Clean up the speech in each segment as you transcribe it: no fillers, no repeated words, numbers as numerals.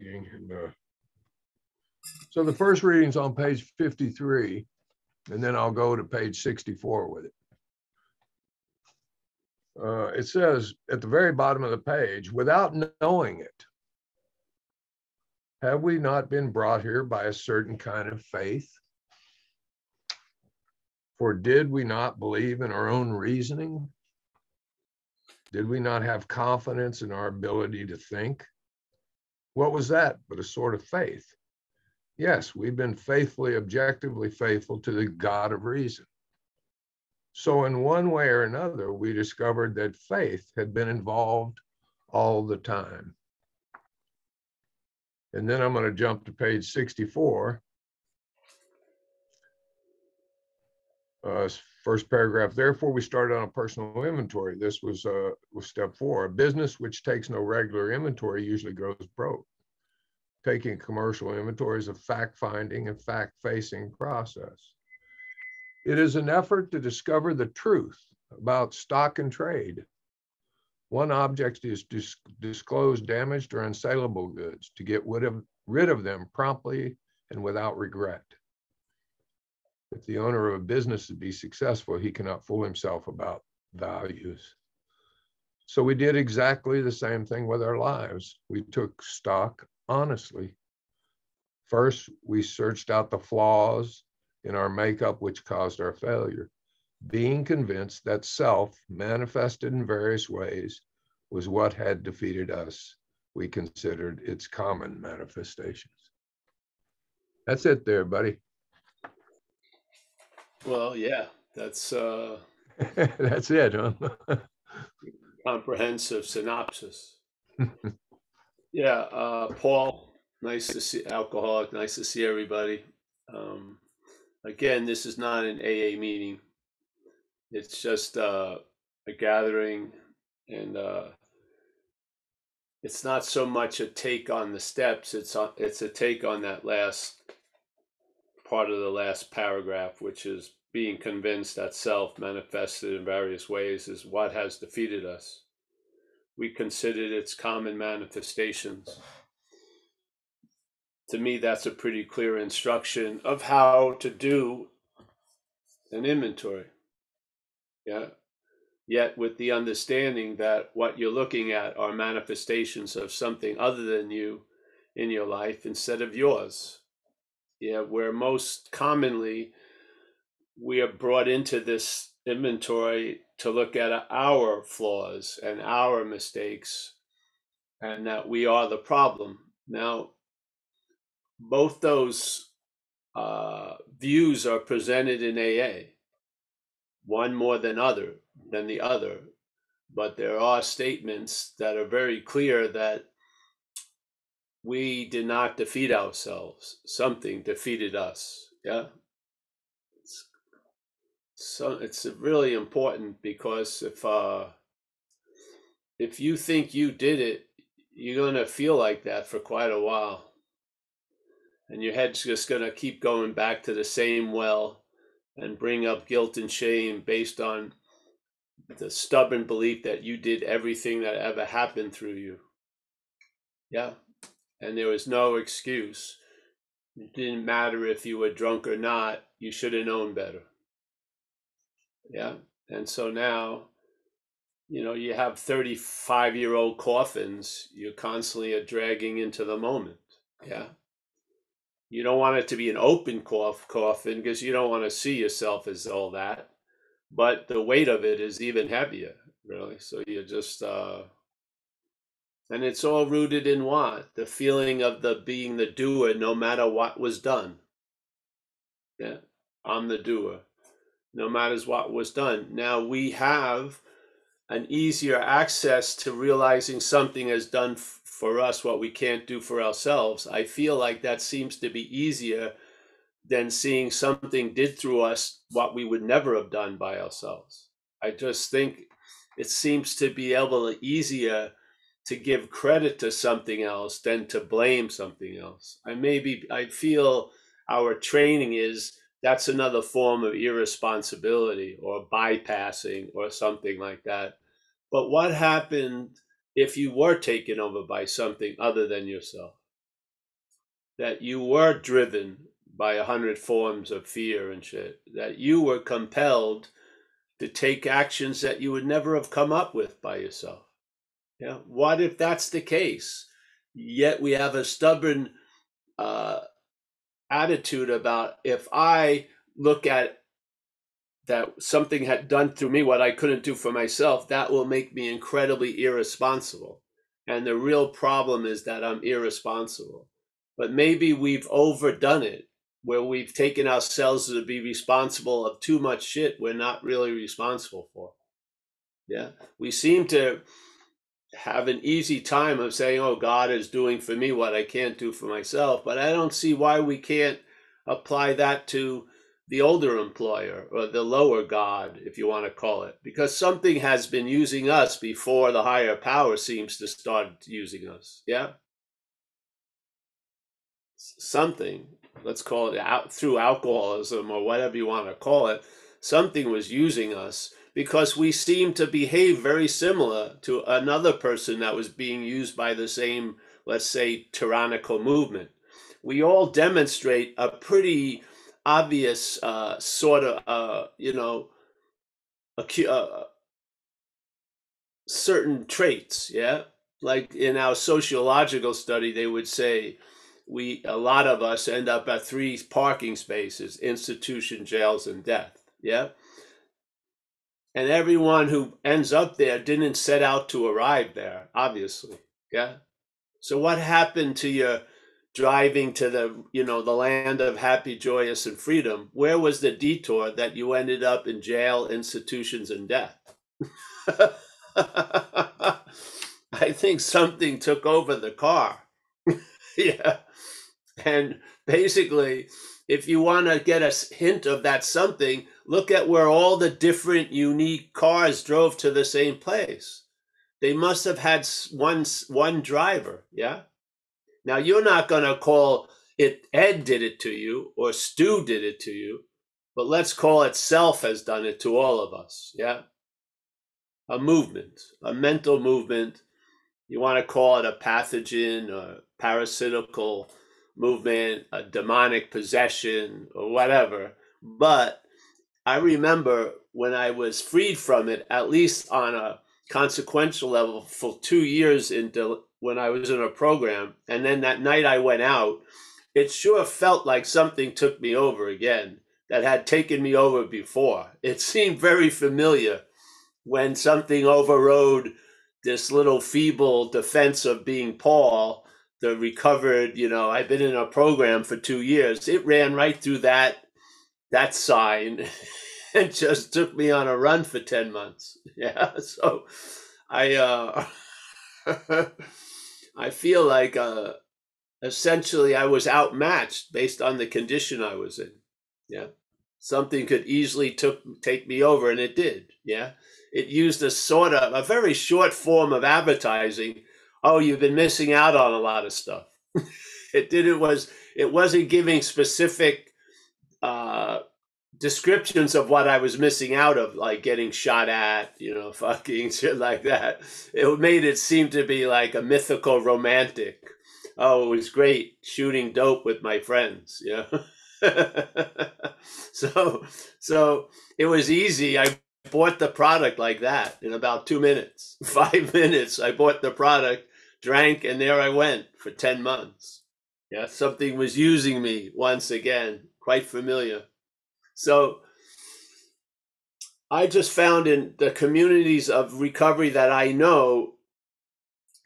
reading. So the first reading's on page 53, and then I'll go to page 64 with it. It says at the very bottom of the page, without knowing it, have we not been brought here by a certain kind of faith? For did we not believe in our own reasoning? Did we not have confidence in our ability to think? What was that but a sort of faith? Yes, we've been faithfully, objectively faithful to the God of reason. So in one way or another, we discovered that faith had been involved all the time. And then I'm going to jump to page 64. First paragraph, therefore we started on a personal inventory. This was step 4. A business which takes no regular inventory usually goes broke. Taking commercial inventory is a fact-finding and fact-facing process. It is an effort to discover the truth about stock and trade. One object is to disclose damaged or unsaleable goods, to get rid of them promptly and without regret. If the owner of a business is to be successful, he cannot fool himself about values. So we did exactly the same thing with our lives. We took stock honestly. First, we searched out the flaws in our makeup which caused our failure, being convinced that self, manifested in various ways, was what had defeated us. We considered its common manifestations. That's it there, buddy. Well, yeah, that's that's it, huh? Comprehensive synopsis. Yeah, Paul, nice to see, alcoholic, nice to see everybody. Again, this is not an AA meeting. It's just a gathering, and it's not so much a take on the steps, it's a take on that last part of the last paragraph, which is being convinced that self, manifested in various ways, is what has defeated us. We considered its common manifestations. To me, that's a pretty clear instruction of how to do an inventory. Yeah. Yet with the understanding that what you're looking at are manifestations of something other than you in your life instead of yours. Yeah, where most commonly we are brought into this inventory to look at our flaws and our mistakes, and that we are the problem. Now, both those views are presented in AA, one more than the other, but there are statements that are very clear that we did not defeat ourselves. Something defeated us. Yeah. So it's really important, because if you think you did it, you're going to feel like that for quite a while. And your head's just going to keep going back to the same well and bring up guilt and shame based on the stubborn belief that you did everything that ever happened through you. Yeah. And there was no excuse. It didn't matter if you were drunk or not. You should have known better. Yeah. And so now, you have 35-year-old coffins you're constantly dragging into the moment. Yeah. You don't want it to be an open coffin because you don't want to see yourself as all that. But the weight of it is even heavier, really. So you're just, and it's all rooted in what? The feeling of being the doer no matter what was done. Yeah. I'm the doer, no matter what was done. Now we have an easier access to realizing something has done for us what we can't do for ourselves. I feel like that seems to be easier than seeing something did through us what we would never have done by ourselves. I just think it seems to be easier to give credit to something else than to blame something else. I feel our training is that's another form of irresponsibility or bypassing or something like that. But what happened if you were taken over by something other than yourself? that you were driven by 100 forms of fear and shit, that you were compelled to take actions that you would never have come up with by yourself. Yeah. What if that's the case? Yet we have a stubborn attitude about, if I look at that something had done through me what I couldn't do for myself, that will make me incredibly irresponsible. And the real problem is that I'm irresponsible. But maybe we've overdone it, where we've taken ourselves to be responsible of too much shit we're not really responsible for. Yeah. We seem to have an easy time of saying, oh, God is doing for me what I can't do for myself. But I don't see why we can't apply that to the older employer or the lower God, if you want to call it, because something has been using us before the higher power seems to start using us. Yeah. Something, let's call it out through alcoholism or whatever you want to call it. Something was using us because we seem to behave very similar to another person that was being used by the same, let's say, tyrannical movement. We all demonstrate a pretty obvious sort of, certain traits. Yeah. Like in our sociological study, they would say a lot of us end up at 3 parking spaces: institution, jails, and death. Yeah. And everyone who ends up there didn't set out to arrive there, obviously. Yeah. So what happened to your driving to the land of happy, joyous, and freedom? Where was the detour that you ended up in jail, institutions, and death? I think something took over the car. Yeah. And basically, if you want to get a hint of that something, look at where all the different unique cars drove to the same place. They must have had one driver. Yeah. Now, you're not going to call it Ed did it to you or Stu did it to you, but let's call it self has done it to all of us. Yeah. A movement, a mental movement. You want to call it a pathogen or parasitical movement, a demonic possession or whatever. But I remember when I was freed from it, at least on a consequential level, for 2 years when I was in a program, and then that night I went out, it sure felt like something took me over again that had taken me over before. It seemed very familiar when something overrode this little feeble defense of being Paul, the recovered, I've been in a program for 2 years. It ran right through that sign and just took me on a run for 10 months. Yeah. So I I feel like essentially I was outmatched based on the condition I was in. Yeah. Something could easily take me over, and it did. Yeah. It used a very short form of advertising. Oh, you've been missing out on a lot of stuff. It wasn't giving specific descriptions of what I was missing out of, like getting shot at, fucking shit like that. It made it seem to be like a mythical romantic. Oh, it was great shooting dope with my friends. Yeah. So it was easy. I bought the product like that in about 2 minutes, 5 minutes. I bought the product, drank, and there I went for 10 months. Yeah, something was using me once again, quite familiar. So I just found in the communities of recovery that I know,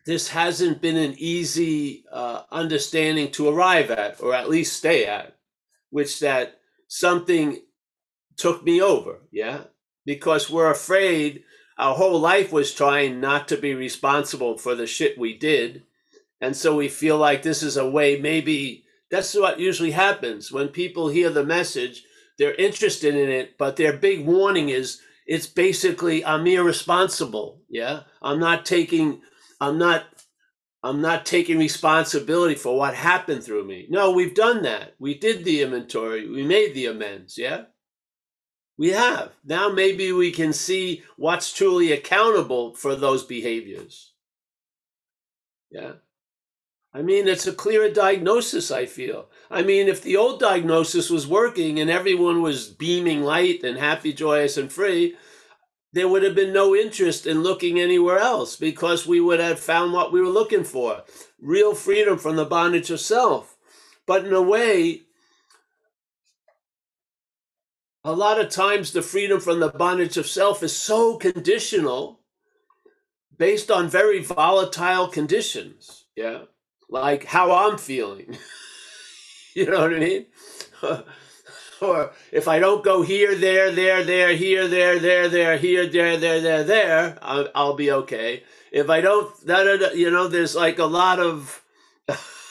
this hasn't been an easy understanding to arrive at, or at least stay at, which that something took me over. Yeah. Because we're afraid. Our whole life was trying not to be responsible for the shit we did. And so we feel like this is a way, maybe that's what usually happens when people hear the message. They're interested in it, but their big warning is it's basically, I'm irresponsible. Yeah. I'm not taking responsibility for what happened through me. No, we've done that. We did the inventory. We made the amends. Yeah. We have. Now maybe we can see what's truly accountable for those behaviors. Yeah. I mean, it's a clearer diagnosis, I feel. I mean, if the old diagnosis was working and everyone was beaming light and happy, joyous, and free, there would have been no interest in looking anywhere else because we would have found what we were looking for, real freedom from the bondage of self. But in a way, a lot of times the freedom from the bondage of self is so conditional based on very volatile conditions, yeah? Like how I'm feeling, you know what I mean? Or if I don't go here, there, here, there, here, there, I'll be okay. If I don't, there's like a lot of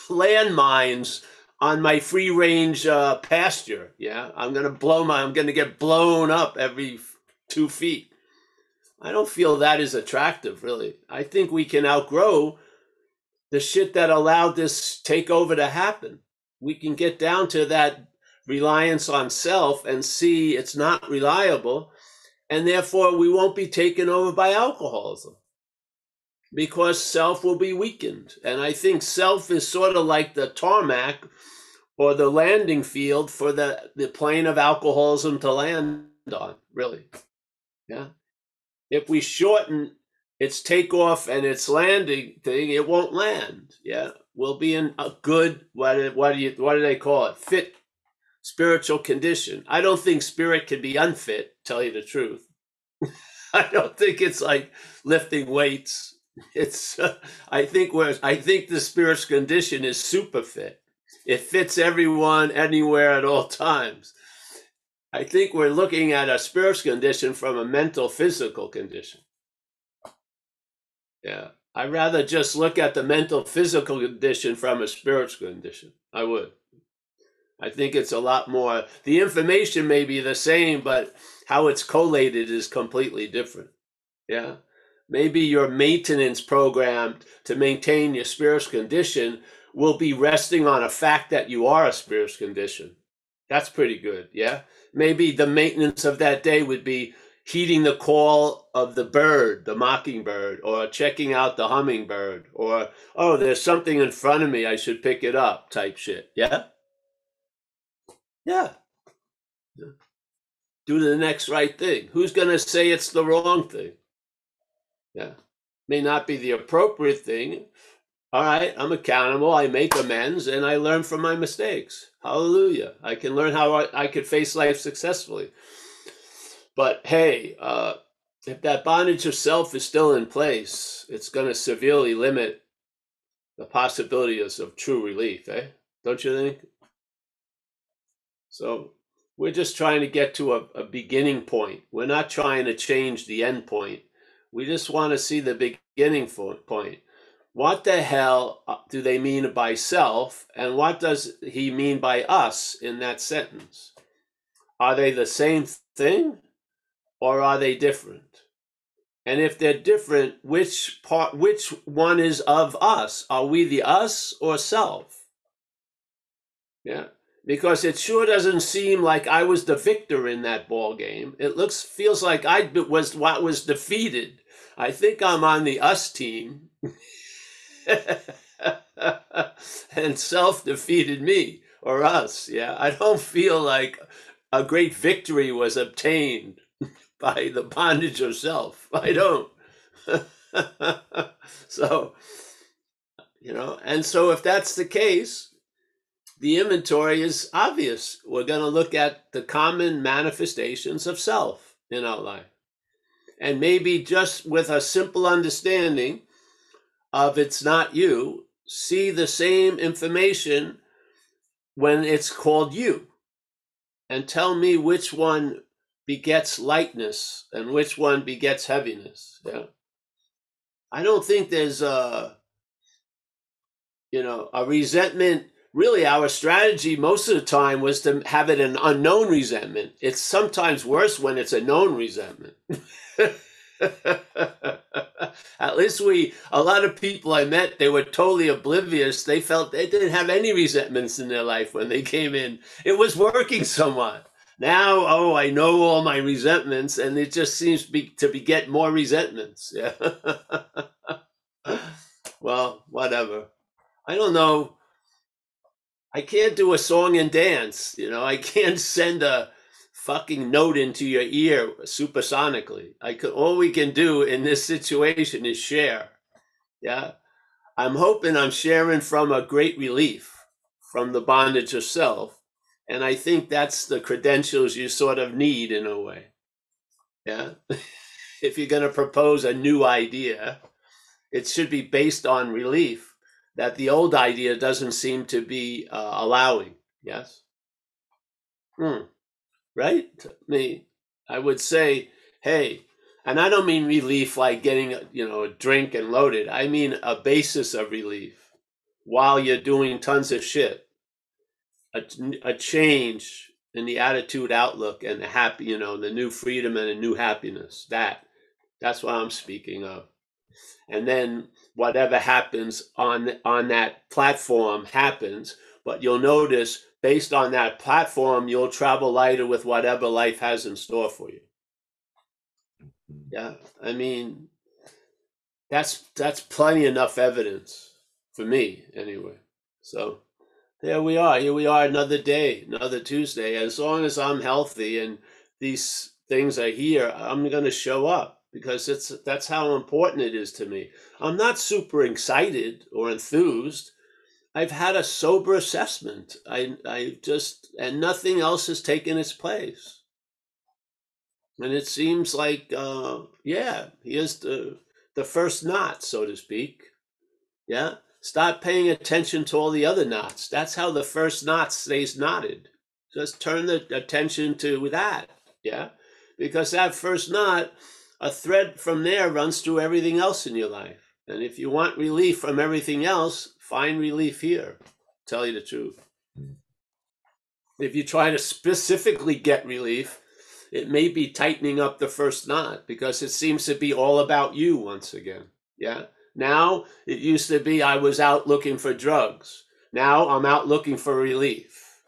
landmines on my free range pasture. Yeah, I'm gonna get blown up every 2 feet. I don't feel that is attractive, really. I think we can outgrow the shit that allowed this takeover to happen. We can get down to that reliance on self and see it's not reliable, and therefore we won't be taken over by alcoholism because self will be weakened. And I think self is sort of like the tarmac or the landing field for the plane of alcoholism to land on, really. Yeah. If we shorten its takeoff and its landing thing, it won't land. Yeah. We'll be in a good, what do they call it? Fit spiritual condition. I don't think spirit can be unfit, tell you the truth. I don't think it's like lifting weights. It's I think the spirit's condition is super fit. It fits everyone, anywhere, at all times. I think we're looking at a spirit's condition from a mental, physical condition. Yeah. I'd rather just look at the mental, physical condition from a spiritual condition. I would. I think it's a lot more. The information may be the same, but how it's collated is completely different. Yeah. Maybe your maintenance program to maintain your spiritual condition will be resting on a fact that you are a spiritual condition. That's pretty good. Yeah. Maybe the maintenance of that day would be heeding the call of the bird, the mockingbird, or checking out the hummingbird, or, oh, there's something in front of me, I should pick it up, type shit. Yeah. Yeah. Do the next right thing. Who's going to say it's the wrong thing? Yeah. May not be the appropriate thing. All right, I'm accountable. I make amends and I learn from my mistakes. Hallelujah. I can learn how I could face life successfully. But hey, if that bondage of self is still in place, it's going to severely limit the possibilities of true relief, eh? Don't you think? So we're just trying to get to a beginning point. We're not trying to change the end point. We just want to see the beginning point. What the hell do they mean by self, and what does he mean by us in that sentence? Are they the same thing, or are they different? And if they're different, which one is of us? Are we the us or self? Yeah. Because it sure doesn't seem like I was the victor in that ball game. It feels like I was what was defeated. I think I'm on the us team. And self defeated me, or us. Yeah. I don't feel like a great victory was obtained by the bondage of self. I don't. So, and so if that's the case, the inventory is obvious. We're going to look at the common manifestations of self in our life. And maybe just with a simple understanding of it's not you, see the same information when it's called you. And tell me which one begets lightness and which one begets heaviness. Yeah. I don't think there's a resentment. Really, our strategy most of the time was to have it an unknown resentment. It's sometimes worse when it's a known resentment. At least a lot of people I met, they were totally oblivious. They felt they didn't have any resentments in their life when they came in. It was working somewhat. Now, I know all my resentments, and it just seems to beget more resentments. Yeah. Well, whatever. I don't know. I can't do a song and dance. I can't send a fucking note into your ear supersonically. All we can do in this situation is share. Yeah. I'm hoping I'm sharing from a great relief from the bondage of self. And I think that's the credentials you sort of need in a way. Yeah. If you're going to propose a new idea, it should be based on relief that the old idea doesn't seem to be allowing. Yes. Right? I would say, hey, and I don't mean relief like getting a drink and loaded. I mean a basis of relief while you're doing tons of shit. A change in the attitude, outlook, and the new freedom and a new happiness. That's what I'm speaking of. And then whatever happens on that platform happens. But you'll notice, based on that platform, you'll travel lighter with whatever life has in store for you. Yeah, I mean, that's plenty enough evidence for me, anyway. So there we are. Here we are, another day, another Tuesday. As long as I'm healthy and these things are here, I'm going to show up because that's how important it is to me. I'm not super excited or enthused. I've had a sober assessment. And nothing else has taken its place. And it seems like, here's the first knot, so to speak. Yeah. Stop paying attention to all the other knots. That's how the first knot stays knotted. Just turn the attention to that. Yeah. Because that first knot, a thread from there runs through everything else in your life. And if you want relief from everything else, find relief here. Tell you the truth. If you try to specifically get relief, it may be tightening up the first knot because it seems to be all about you once again. Yeah. Now, it used to be I was out looking for drugs. Now I'm out looking for relief.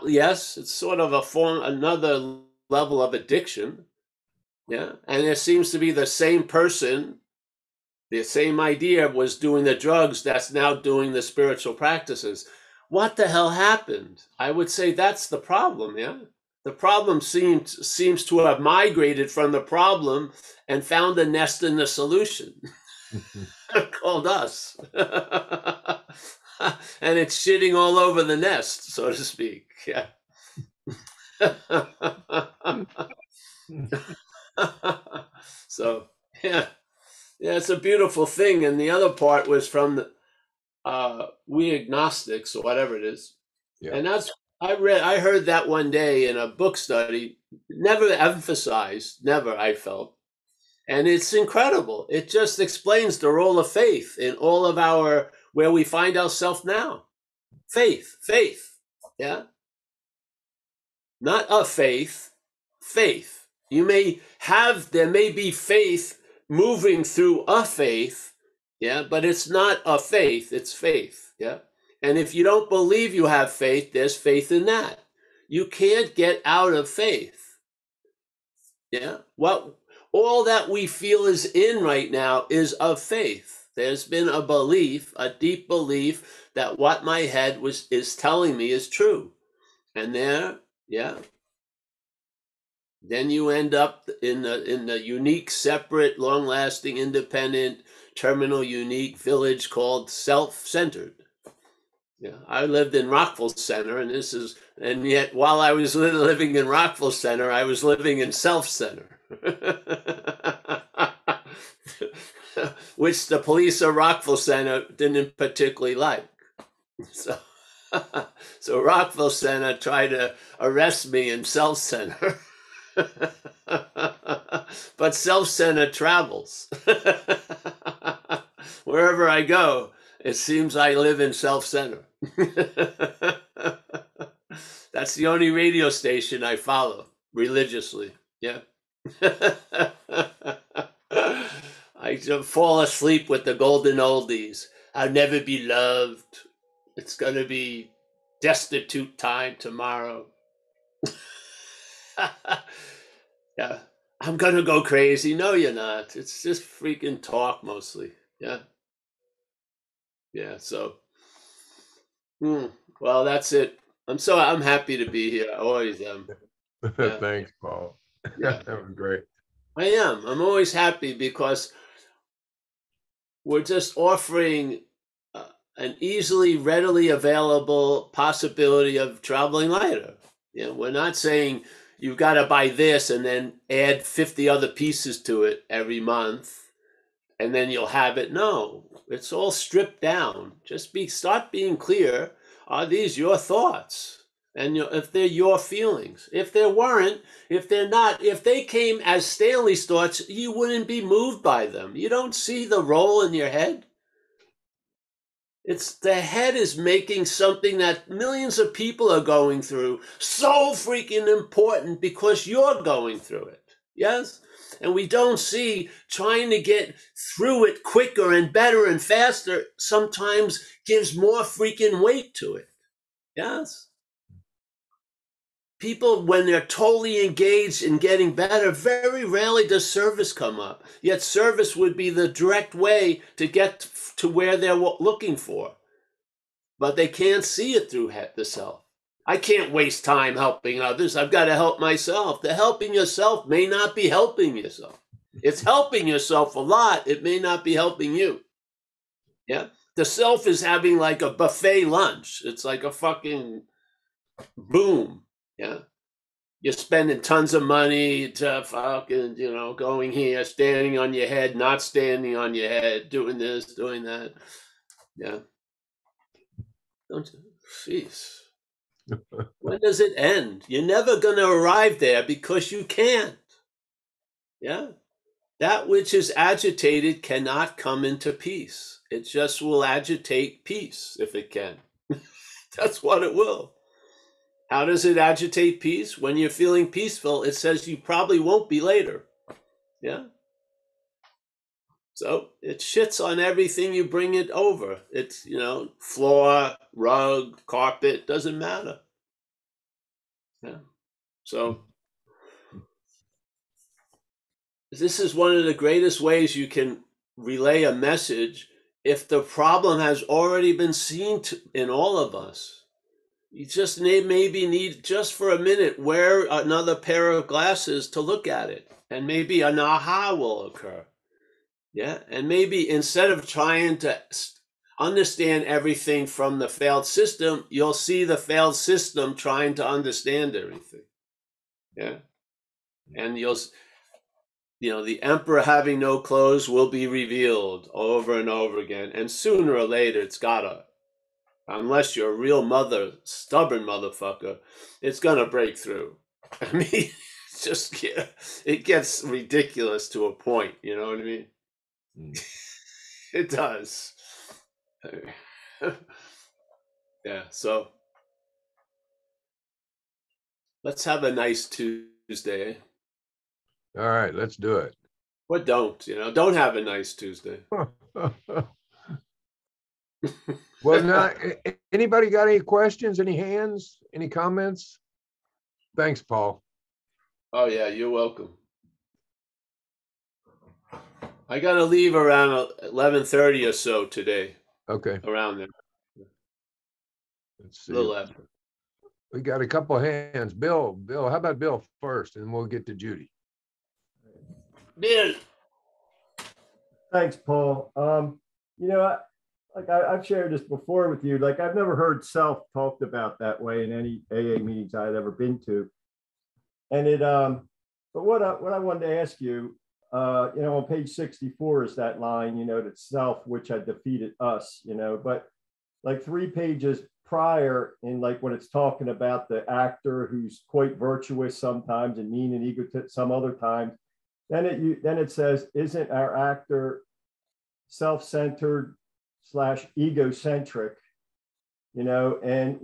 Yes, it's sort of another level of addiction. Yeah. And it seems to be the same person, the same idea was doing the drugs that's now doing the spiritual practices. What the hell happened? I would say that's the problem, yeah? The problem seems to have migrated from the problem and found a nest in the solution. Called us. And it's shitting all over the nest, so to speak. Yeah. So, yeah, it's a beautiful thing. And the other part was from We Agnostics, or whatever it is. Yeah. And I heard that one day in a book study, never emphasized, I felt. And it's incredible. It just explains the role of faith in all of where we find ourselves now. Faith. Yeah. Not a faith. There may be faith moving through a faith. Yeah. But it's not a faith. It's faith. Yeah. And if you don't believe you have faith, there's faith in that. You can't get out of faith. Yeah. All that we feel is in right now is of faith. There's been a belief, a deep belief that what my head is telling me is true. And then you end up in the unique, separate, long-lasting, independent, terminal, unique village called self-centered. Yeah, I lived in Rockville Center, and yet while I was living in Rockville Center, I was living in Self-Center, which the police of Rockville Center didn't particularly like. So Rockville Center tried to arrest me in Self-Center, but Self-Center travels. Wherever I go, it seems I live in Self-Center. That's the only radio station I follow religiously. Yeah. I fall asleep with the golden oldies. I'll never be loved. It's going to be destitute time tomorrow. Yeah. I'm going to go crazy. No, you're not. It's just freaking talk mostly. Yeah. Yeah. So, well, that's it. I'm happy to be here. I always am. Yeah. Thanks, Paul. Yeah. That was great. I am. I'm always happy because we're just offering an easily, readily available possibility of traveling lighter. You know, we're not saying you've got to buy this and then add 50 other pieces to it every month and then you'll have it. No, it's all stripped down. Just start being clear. Are these your thoughts? And if they're your feelings, if they weren't, if they're not, if they came as Stanley's thoughts, you wouldn't be moved by them. You don't see the roll in your head. It's the head is making something that millions of people are going through so freaking important because you're going through it. Yes? And we don't see trying to get through it quicker and better and faster sometimes gives more freaking weight to it. Yes? People, when they're totally engaged in getting better, very rarely does service come up. Yet service would be the direct way to get to where they're looking for. But they can't see it through the self. I can't waste time helping others. I've got to help myself. The helping yourself may not be helping yourself. It's helping yourself a lot. It may not be helping you. Yeah. The self is having like a buffet lunch. It's like a fucking boom. Yeah. You're spending tons of money to fucking, going here, standing on your head, not standing on your head, doing this, doing that. Yeah. Don't you? Jeez. When does it end? You're never going to arrive there because you can't. Yeah. That which is agitated cannot come into peace. It just will agitate peace if it can. That's what it will. How does it agitate peace? When you're feeling peaceful, it says you probably won't be later. Yeah. So it shits on everything you bring it over. It's, floor, rug, carpet, doesn't matter. Yeah. So this is one of the greatest ways you can relay a message if the problem has already been seen in all of us. You just maybe need, just for a minute, wear another pair of glasses to look at it. And maybe an aha will occur. Yeah. And maybe instead of trying to understand everything from the failed system, you'll see the failed system trying to understand everything. Yeah. And the emperor having no clothes will be revealed over and over again. And sooner or later, it's gotta, unless you're a real stubborn motherfucker, it's gonna break through. I mean, it gets ridiculous to a point, you know what I mean? It does. Yeah, so let's have a nice Tuesday. All right, let's do it. Or don't have a nice Tuesday. Well, now, anybody got any questions, any hands, any comments? Thanks, Paul. Oh, yeah, you're welcome. I got to leave around 11:30 or so today. Okay. Around there. Let's see. A little after. We got a couple of hands. Bill, how about Bill first, and we'll get to Judy. Bill. Thanks, Paul. I've shared this before with you. Like, I've never heard self talked about that way in any AA meetings I'd ever been to. And but what I wanted to ask you, on page 64 is that line, that self which had defeated us, but like 3 pages prior, in like when it's talking about the actor who's quite virtuous sometimes and mean and egotistic some other times, then it says, isn't our actor self-centered / egocentric, and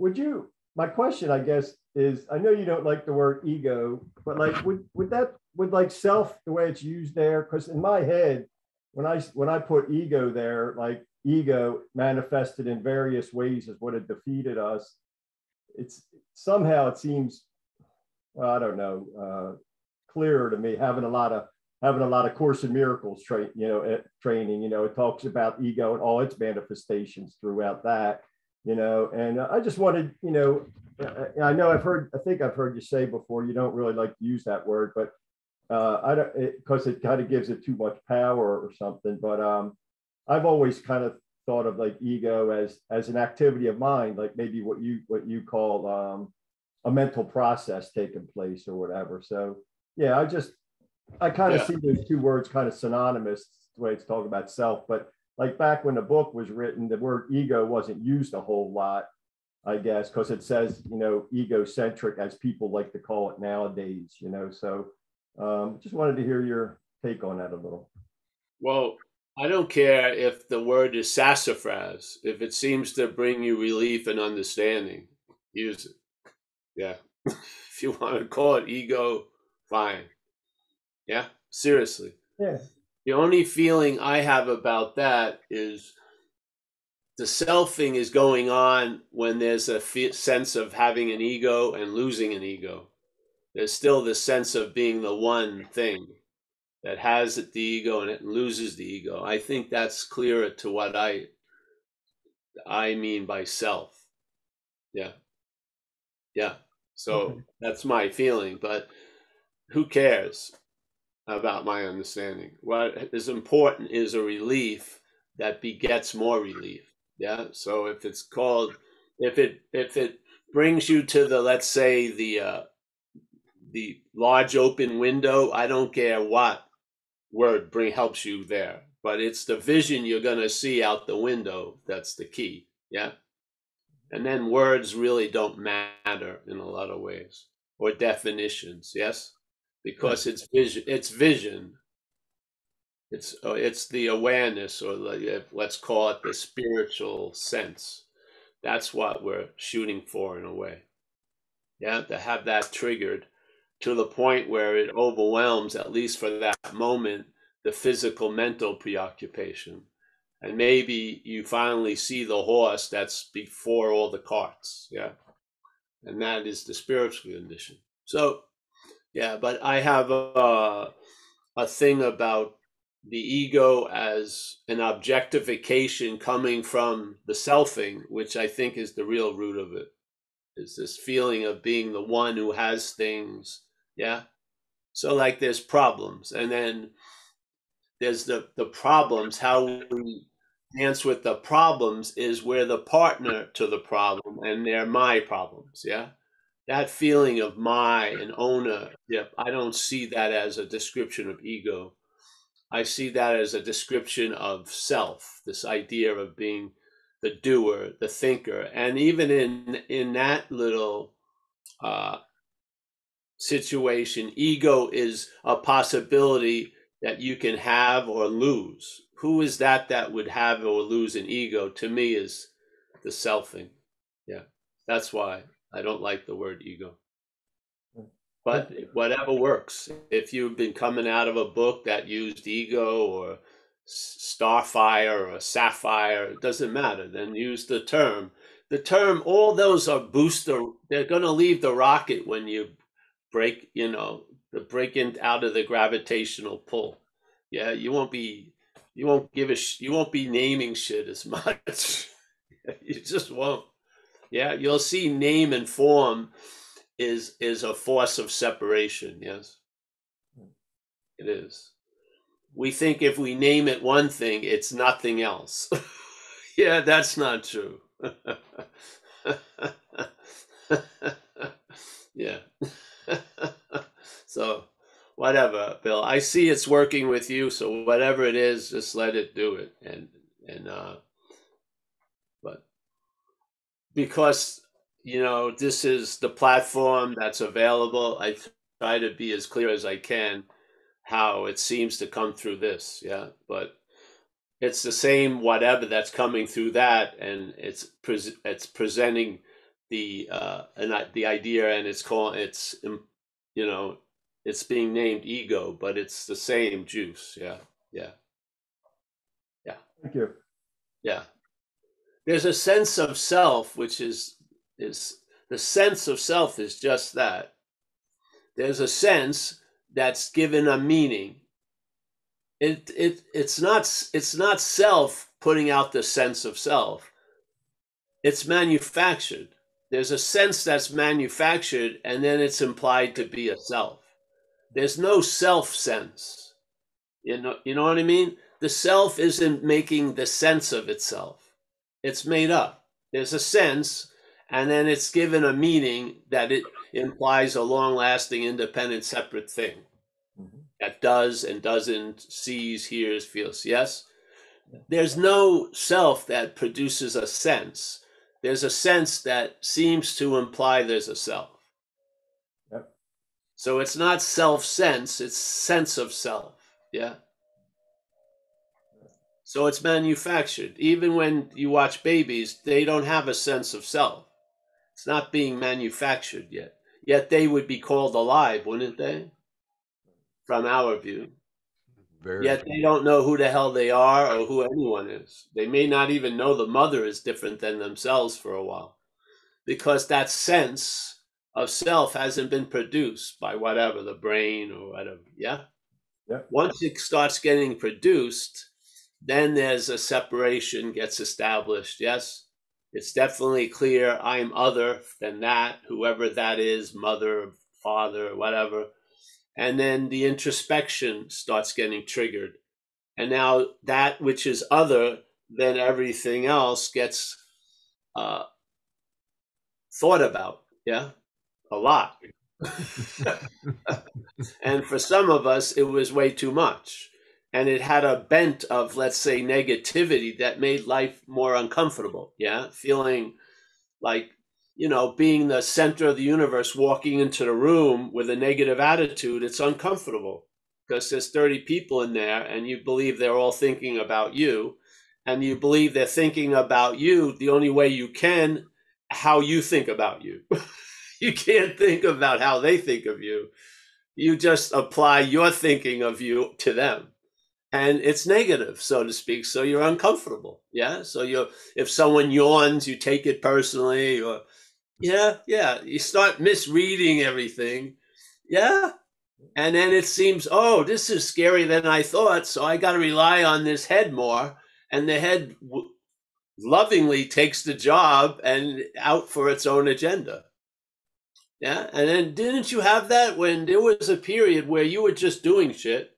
my question, I guess, is, I know you don't like the word ego, but like, would like self, the way it's used there, because in my head, when I put ego there, like ego manifested in various ways is what had defeated us. It's somehow, it seems, well, I don't know, clearer to me, having a lot of having a lot of Course in Miracles training. It talks about ego and all its manifestations throughout that. And I just wanted, I know I think I've heard you say before, you don't really like to use that word, but I don't, because it kind of gives it too much power or something. But I've always kind of thought of like ego as an activity of mind, like maybe what you call a mental process taking place or whatever. So yeah, I kind of see those two words kind of synonymous the way it's talking about self. But like back when the book was written, the word ego wasn't used a whole lot, I guess, because it says, egocentric, as people like to call it nowadays, So just wanted to hear your take on that a little. Well, I don't care if the word is sassafras. If it seems to bring you relief and understanding, use it. Yeah. If you want to call it ego, fine. Yeah, seriously. Yeah. The only feeling I have about that is the selfing is going on when there's a sense of having an ego and losing an ego. There's still the sense of being the one thing that has the ego and it loses the ego. I think that's clearer to what I mean by self. Yeah. Yeah. So that's my feeling, but who cares about my understanding? What is important is a relief that begets more relief. Yeah. So if it's called, if it brings you to the, let's say the large open window, I don't care what word helps you there, but it's the vision you're going to see out the window that's the key. Yeah. And then words really don't matter in a lot of ways, or definitions. Yes, because it's vision. It's the awareness, or let's call it the spiritual sense. That's what we're shooting for in a way. Yeah, to have that triggered to the point where it overwhelms, at least for that moment, the physical mental preoccupation. And maybe you finally see the horse that's before all the carts. Yeah. And that is the spiritual condition. So, yeah, but I have a thing about the ego as an objectification coming from the selfing, which I think is the real root of it. Is this feeling of being the one who has things. Yeah. So like there's problems, and then there's the problems. How we dance with the problems is we're the partner to the problem, and they're my problems. Yeah. That feeling of my and ownership, I don't see that as a description of ego. I see that as a description of self, this idea of being the doer, the thinker. And even in that little situation, ego is a possibility that you can have or lose. Who is that would have or lose an ego? To me, is the selfing. Yeah, that's why I don't like the word ego. But whatever works. If you've been coming out of a book that used ego or starfire or sapphire, it doesn't matter. Then use the term. The term, all those are booster. They're going to leave the rocket when you break, out of the gravitational pull. Yeah, you won't be naming shit as much. You just won't. Yeah, you'll see name and form is a force of separation. Yes, it is. We think if we name it one thing, it's nothing else. Yeah, that's not true. Yeah. So whatever, Bill, I see it's working with you. So whatever it is, just let it do it. But because, this is the platform that's available, I try to be as clear as I can how it seems to come through this. Yeah. But it's the same whatever that's coming through that, and it's presenting the idea, and it's being named ego, but it's the same juice. Yeah. Thank you. Yeah. There's a sense of self, which is the sense of self is just that. There's a sense that's given a meaning. It's not self putting out the sense of self. It's manufactured. There's a sense that's manufactured, and then it's implied to be a self. There's no self sense. You know what I mean? The self isn't making the sense of itself. It's made up. There's a sense, and then it's given a meaning that it implies a long-lasting, independent, separate thing that does and doesn't, sees, hears, feels. Yes? There's no self that produces a sense. There's a sense that seems to imply there's a self. Yep. So it's not self-sense, it's sense of self. Yeah. So it's manufactured. Even when you watch babies, they don't have a sense of self. It's not being manufactured yet. Yet they would be called alive, wouldn't they? From our view. Yet they don't know who the hell they are or who anyone is. They may not even know the mother is different than themselves for a while, because that sense of self hasn't been produced by whatever, the brain or whatever. Yeah? Yep. Once it starts getting produced, then there's a separation gets established. Yes? It's definitely clear I'm other than that, whoever that is, mother, father, whatever. And then the introspection starts getting triggered. And now that which is other than everything else gets thought about. Yeah, a lot. And for some of us, it was way too much. And it had a bent of, let's say, negativity that made life more uncomfortable. Yeah, feeling like, being the center of the universe, walking into the room with a negative attitude, it's uncomfortable because there's 30 people in there and you believe they're all thinking about you, and you believe they're thinking about you the only way you can, how you think about you. You can't think about how they think of you. You just apply your thinking of you to them. And it's negative, so to speak. So you're uncomfortable. Yeah. So if someone yawns, you take it personally, or you start misreading everything. Yeah. And then it seems, oh, this is scarier than I thought. So I got to rely on this head more. And the head lovingly takes the job and out for its own agenda. Yeah. And then didn't you have that when there was a period where you were just doing shit?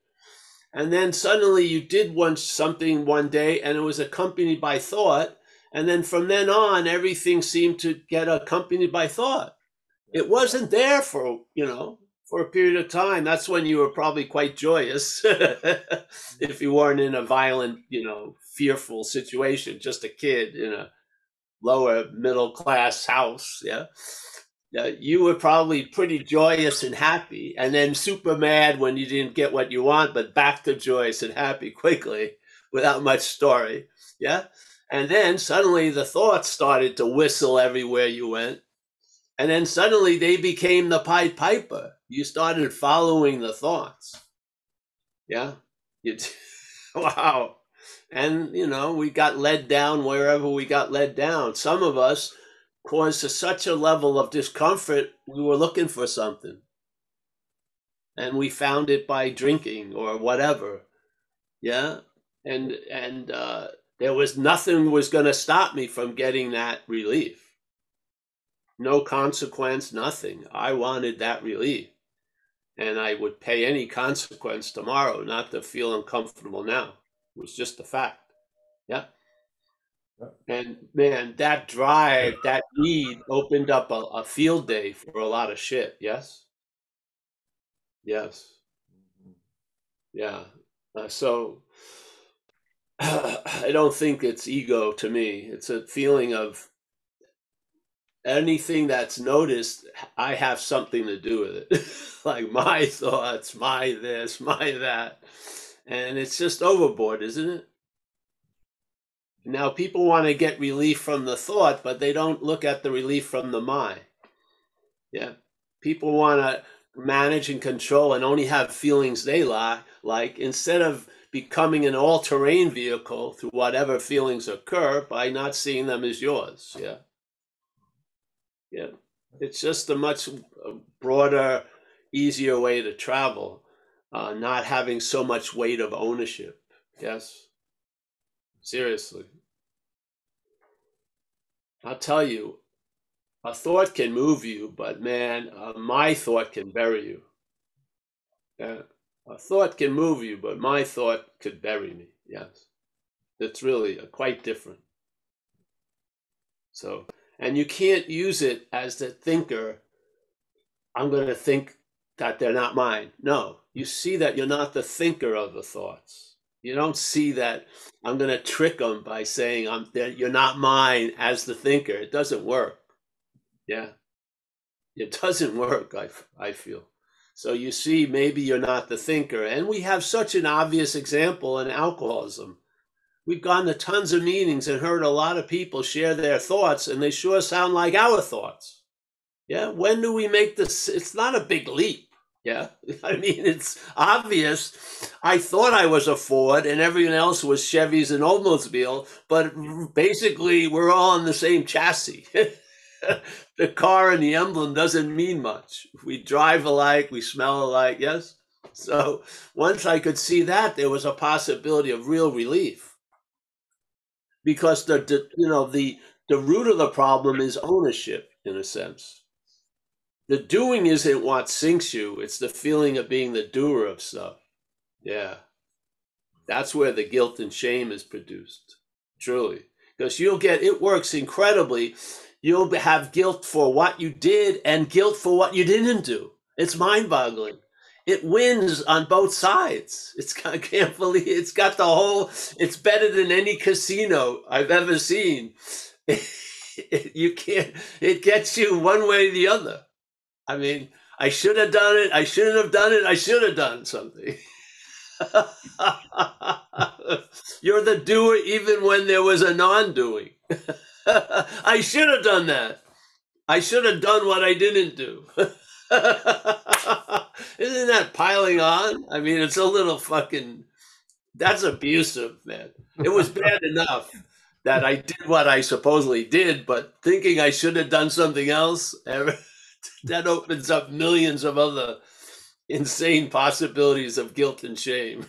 And then suddenly you did something one day and it was accompanied by thought. And then from then on, everything seemed to get accompanied by thought. It wasn't there for a period of time. That's when you were probably quite joyous if you weren't in a violent, fearful situation, just a kid in a lower middle class house. Yeah. You were probably pretty joyous and happy, and then super mad when you didn't get what you want, but back to joyous and happy quickly without much story. Yeah. And then suddenly the thoughts started to whistle everywhere you went. And then suddenly they became the Pied Piper. You started following the thoughts. Yeah. Wow. And, we got led down wherever we got led down. Some of us caused such a level of discomfort, we were looking for something. And we found it by drinking or whatever. Yeah. And there was nothing was going to stop me from getting that relief. No consequence, nothing. I wanted that relief. And I would pay any consequence tomorrow not to feel uncomfortable now. It was just a fact. Yeah. And man, that drive, that need opened up a field day for a lot of shit. Yes? Yes. Yeah. So I don't think it's ego to me. It's a feeling of anything that's noticed, I have something to do with it. Like my thoughts, my this, my that. And it's just overboard, isn't it? Now, people want to get relief from the thought, but they don't look at the relief from the mind. Yeah. People want to manage and control and only have feelings they like, instead of becoming an all-terrain vehicle through whatever feelings occur by not seeing them as yours. Yeah. Yeah. It's just a much broader, easier way to travel. not having so much weight of ownership. Yes, seriously. I'll tell you, a thought can move you, but man, my thought can bury you. Yeah. A thought can move you, but my thought could bury me. Yes. It's really quite different. So, and you can't use it as the thinker. I'm going to think that they're not mine. No, you see that you're not the thinker of the thoughts. You don't see that I'm going to trick them by saying you're not mine as the thinker. It doesn't work. Yeah. It doesn't work, I feel. So you see, maybe you're not the thinker. And we have such an obvious example in alcoholism. We've gone to tons of meetings and heard a lot of people share their thoughts, and they sure sound like our thoughts. Yeah, when do we make this? It's not a big leap. Yeah, I mean, it's obvious. I thought I was a Ford and everyone else was Chevys and Oldsmobile, but basically we're all on the same chassis. The car and the emblem doesn't mean much. We drive alike, we smell alike, yes? So once I could see that, there was a possibility of real relief. Because the root of the problem is ownership, in a sense. The doing isn't what sinks you, it's the feeling of being the doer of stuff. Yeah. That's where the guilt and shame is produced, truly. Because it works incredibly. You'll have guilt for what you did and guilt for what you didn't do. It's mind-boggling. It wins on both sides. I can't believe it's got the whole. It's better than any casino I've ever seen. You can't. It gets you one way or the other. I mean, I should have done it. I shouldn't have done it. I should have done something. You're the doer even when there was a non-doing. I should have done that. I should have done what I didn't do. Isn't that piling on? I mean, it's a little fucking, that's abusive, man. It was bad enough that I did what I supposedly did, but thinking I should have done something else, that opens up millions of other insane possibilities of guilt and shame.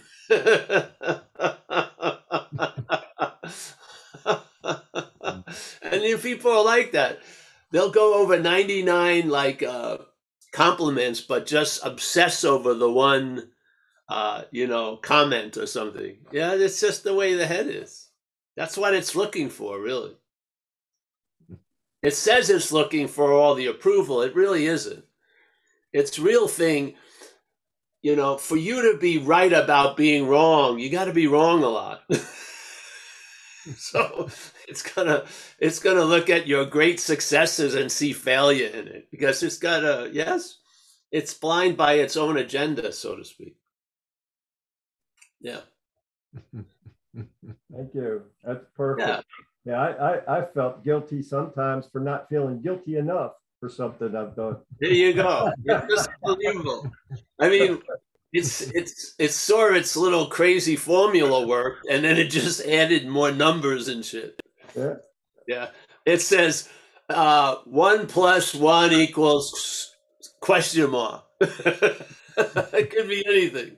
And if people are like that, they'll go over 99 compliments, but just obsess over the one, comment or something. Yeah, it's just the way the head is. That's what it's looking for, really. It says it's looking for all the approval. It really isn't. Its real thing, for you to be right about being wrong, you got to be wrong a lot. So it's gonna look at your great successes and see failure in it, because it's it's blind by its own agenda, so to speak. Yeah. Thank you. That's perfect. Yeah, I felt guilty sometimes for not feeling guilty enough for something I've done. There you go. It's unbelievable. I mean, it's sort of its little crazy formula work, and then it just added more numbers and shit. Yeah. Yeah. It says 1 + 1 equals ? It could be anything.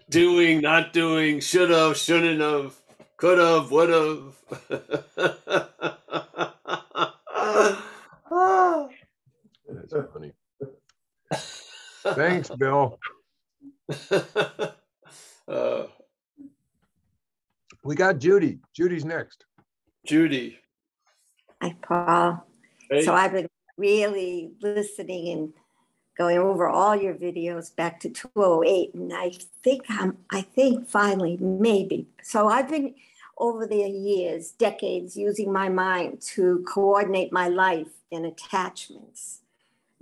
Doing, not doing, should have, shouldn't have, could have, would have. That's funny. Thanks, Bill. We got Judy. Judy's next. Judy. Hi, Paul. Hey. So I've been really listening and going over all your videos back to 2008, and I think finally, maybe. So I've been over the years, decades, using my mind to coordinate my life in attachments,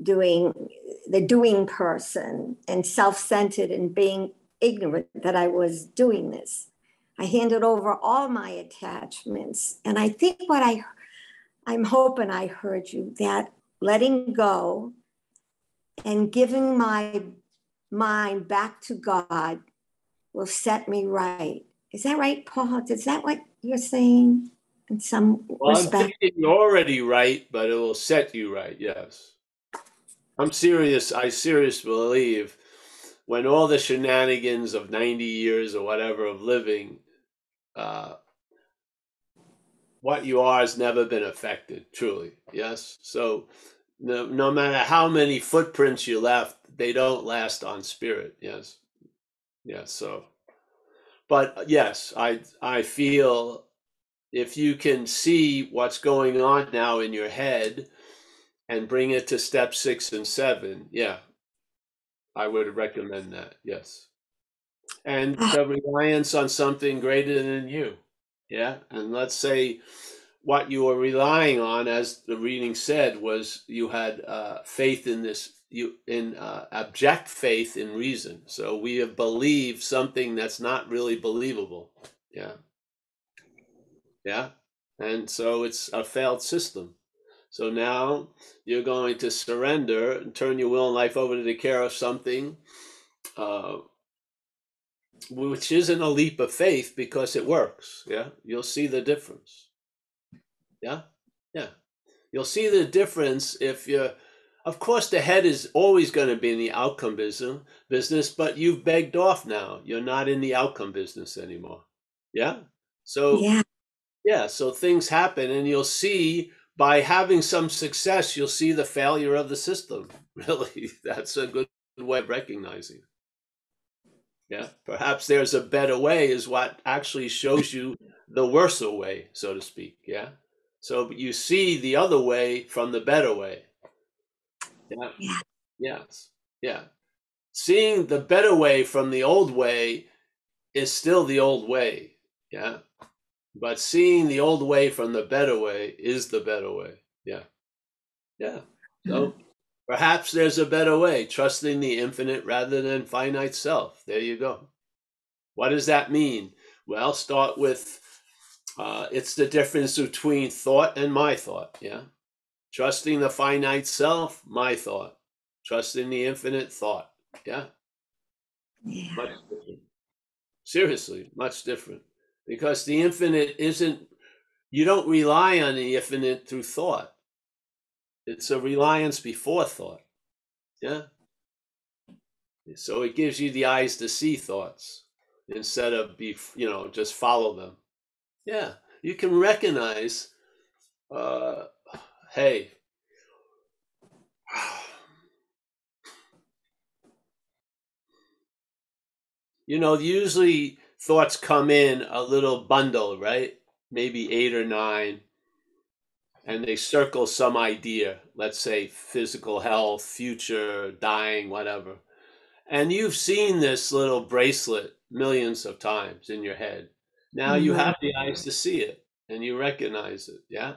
doing the doing person and self-centered and being ignorant that I was doing this. I handed over all my attachments. And I think I'm hoping I heard you, that letting go and giving my mind back to God will set me right. Is that right, Paul? Is that what you're saying in some respect? I'm thinking you're already right, but it will set you right, yes. I'm serious. I seriously believe when all the shenanigans of 90 years or whatever of living, what you are has never been affected, truly. Yes. So no matter how many footprints you left, they don't last on spirit. Yes. Yes. So, but yes, I feel if you can see what's going on now in your head and bring it to step 6 and 7, yeah, I would recommend that. Yes. And the reliance on something greater than you. Yeah. And let's say what you were relying on, as the reading said, was you had faith in this, abject faith in reason. So we have believed something that's not really believable. Yeah. Yeah. And so it's a failed system. So now you're going to surrender and turn your will and life over to the care of something, which isn't a leap of faith because it works. Yeah. You'll see the difference. Yeah. Yeah. You'll see the difference if you're, of course, the head is always going to be in the outcome business, but you've begged off now. You're not in the outcome business anymore. Yeah. So, yeah. So things happen, and you'll see by having some success, you'll see the failure of the system. Really, that's a good way of recognizing. Yeah. Perhaps there's a better way is what actually shows you the worse way, so to speak. Yeah. So you see the other way from the better way. Yeah. Yes. Yeah. Seeing the better way from the old way is still the old way. Yeah. But seeing the old way from the better way is the better way. Yeah. Yeah. So perhaps there's a better way, trusting the infinite rather than finite self. There you go. What does that mean? Well, start with it's the difference between thought and my thought. Yeah. Trusting the finite self, my thought. Trusting the infinite thought. Yeah. Much different. Seriously, much different. Because the infinite isn't, you don't rely on the infinite through thought. It's a reliance before thought. Yeah. So it gives you the eyes to see thoughts instead of just follow them. Yeah. You can recognize, hey, usually thoughts come in a little bundle, right? Maybe 8 or 9, and they circle some idea, let's say physical health, future, dying, whatever. And you've seen this little bracelet millions of times in your head. Now you have the eyes to see it and you recognize it. Yeah.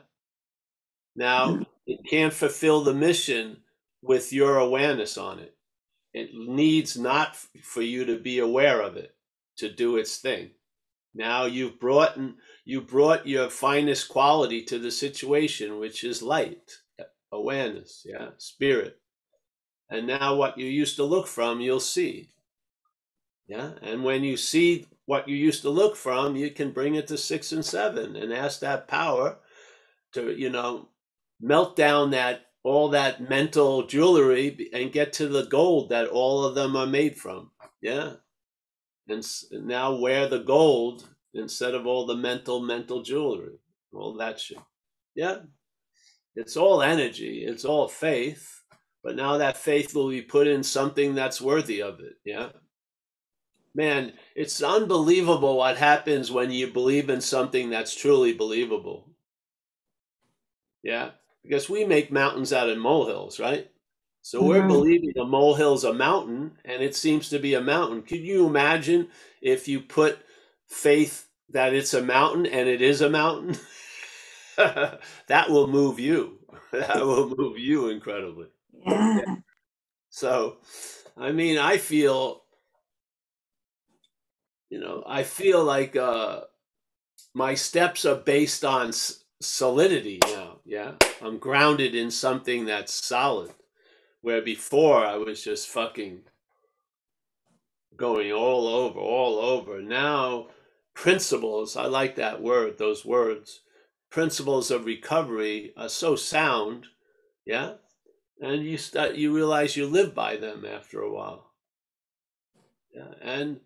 Now it can't fulfill the mission with your awareness on it. It needs not for you to be aware of it to do its thing. Now you brought your finest quality to the situation, which is light, awareness, yeah, spirit. And now what you used to look from, you'll see. Yeah. And when you see what you used to look from, you can bring it to 6 and 7 and ask that power to, melt down all that mental jewelry and get to the gold that all of them are made from. Yeah. And now wear the gold instead of all the mental jewelry, all that shit. Yeah. It's all energy. It's all faith. But now that faith will be put in something that's worthy of it. Yeah. Man, it's unbelievable what happens when you believe in something that's truly believable. Yeah. Because we make mountains out of molehills, right? So we're believing a molehill's a mountain, and it seems to be a mountain. Could you imagine if you put faith that it's a mountain and it is a mountain? That will move you. That will move you incredibly. Yeah. So, I feel, like my steps are based on solidity now. Yeah. I'm grounded in something that's solid. Where before I was just fucking going all over. Now, principles, I like that word, those words. Principles of recovery are so sound, yeah? And you realize you live by them after a while. Yeah. And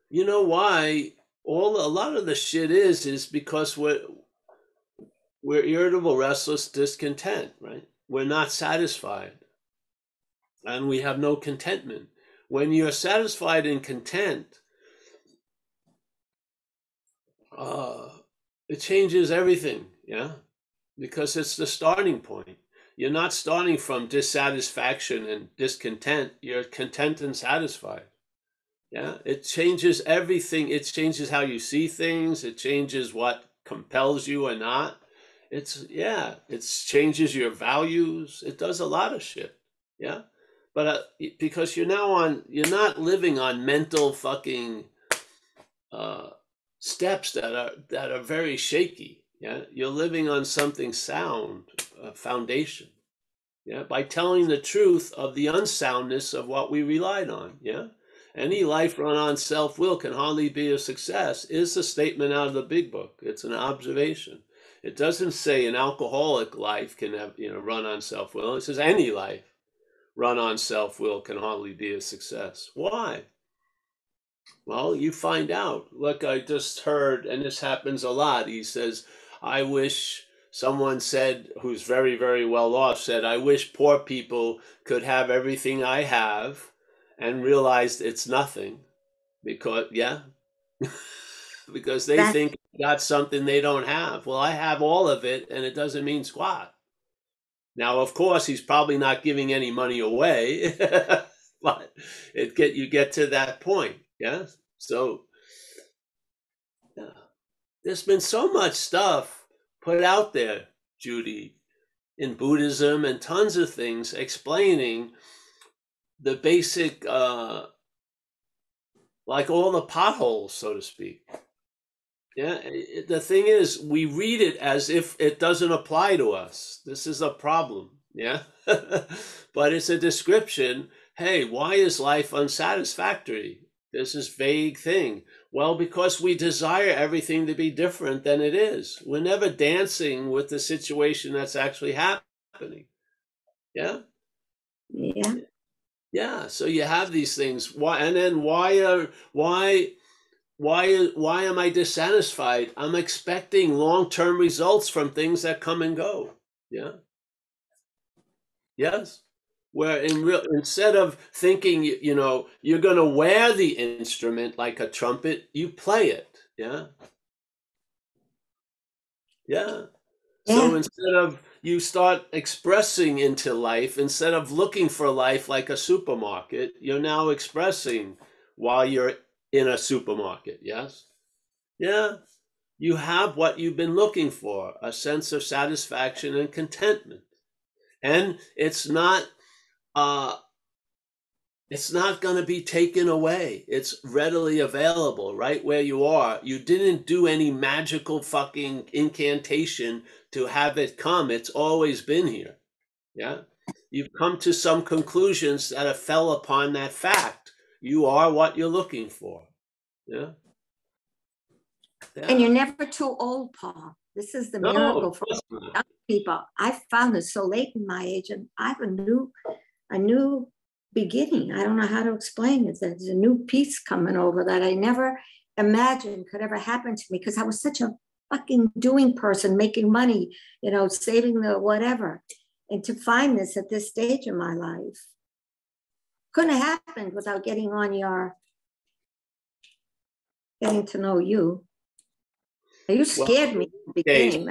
you know why a lot of the shit is because we're irritable, restless, discontent, right? We're not satisfied, and we have no contentment. When you're satisfied and content, it changes everything, yeah? Because it's the starting point. You're not starting from dissatisfaction and discontent. You're content and satisfied. Yeah, it changes everything. It changes how you see things. It changes what compels you or not. It changes your values. It does a lot of shit. Yeah, but because you're not living on mental fucking steps that are very shaky. Yeah, you're living on something sound, foundation. Yeah, by telling the truth of the unsoundness of what we relied on. Yeah, any life run on self-will can hardly be a success is a statement out of the big book. It's an observation. It doesn't say an alcoholic life can have, run on self-will. It says any life run on self-will can hardly be a success. Why? Well, you find out. Look, I just heard, and this happens a lot. He says, I wish someone said, who's very, very well off, said, I wish poor people could have everything I have and realized it's nothing because, because they think they got something they don't have. Well, I have all of it and it doesn't mean squat. Now, of course, he's probably not giving any money away, but you get to that point. Yeah. So there's been so much stuff put out there, Judy, in Buddhism and tons of things explaining the basic, like all the potholes, so to speak. Yeah. The thing is, we read it as if it doesn't apply to us. This is a problem. Yeah. But it's a description. Hey, why is life unsatisfactory? There's this vague thing. Well, because we desire everything to be different than it is. We're never dancing with the situation that's actually happening. Yeah? Yeah. Yeah. So you have these things. Why? And then why am I dissatisfied? I'm expecting long-term results from things that come and go. Yeah. Yes. Where instead of thinking, you're going to wear the instrument like a trumpet, you play it. Yeah. Yeah. So instead of you start expressing into life, instead of looking for life like a supermarket, you're now expressing while you're in a supermarket. Yes. Yeah. You have what you've been looking for, a sense of satisfaction and contentment. And it's not going to be taken away. It's readily available right where you are. You didn't do any magical fucking incantation to have it come. It's always been here. Yeah. You've come to some conclusions that have fell upon that fact. You are what you're looking for. Yeah. And you're never too old, Paul. This is the miracle for young people. I found it so late in my age, and I have a new beginning. I don't know how to explain it. There's a new piece coming over that I never imagined could ever happen to me because I was such a fucking doing person, making money, saving the whatever. And to find this at this stage in my life couldn't have happened without getting to know you. You scared me at the beginning.